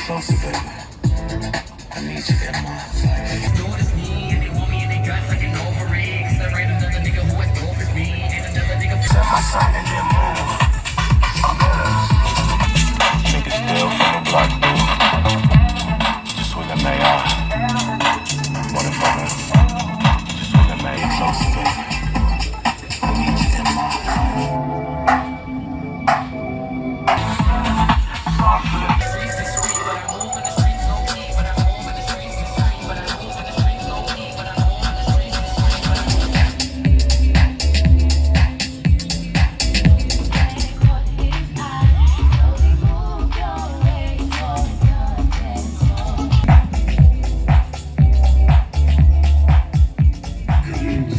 closer, baby. I need you in my life. Know it's me, and they want me in their guts like an ovary. 'Cause I ran another nigga who was dope as me, and another nigga. Set my sign and then move. Niggas still from the block, boo. Just with the mayor. Motherfucker. Just with the mayor closer, baby. I need you in my life.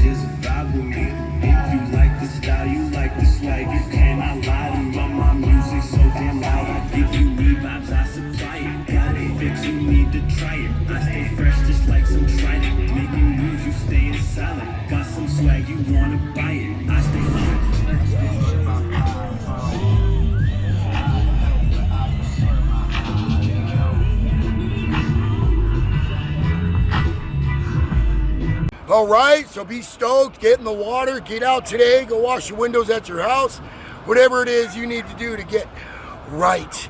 Just vibe with me. If you like the style, you like the swag. You cannot lie to me. My music so damn loud. I give you me vibes, I supply it. Got it fixed, you need to try it. I stay fresh just like some Trident. Making moves, you staying silent. Got some swag, you wanna buy it. I stay All right, so be stoked, get in the water, get out today, go wash your windows at your house, whatever it is you need to do to get right.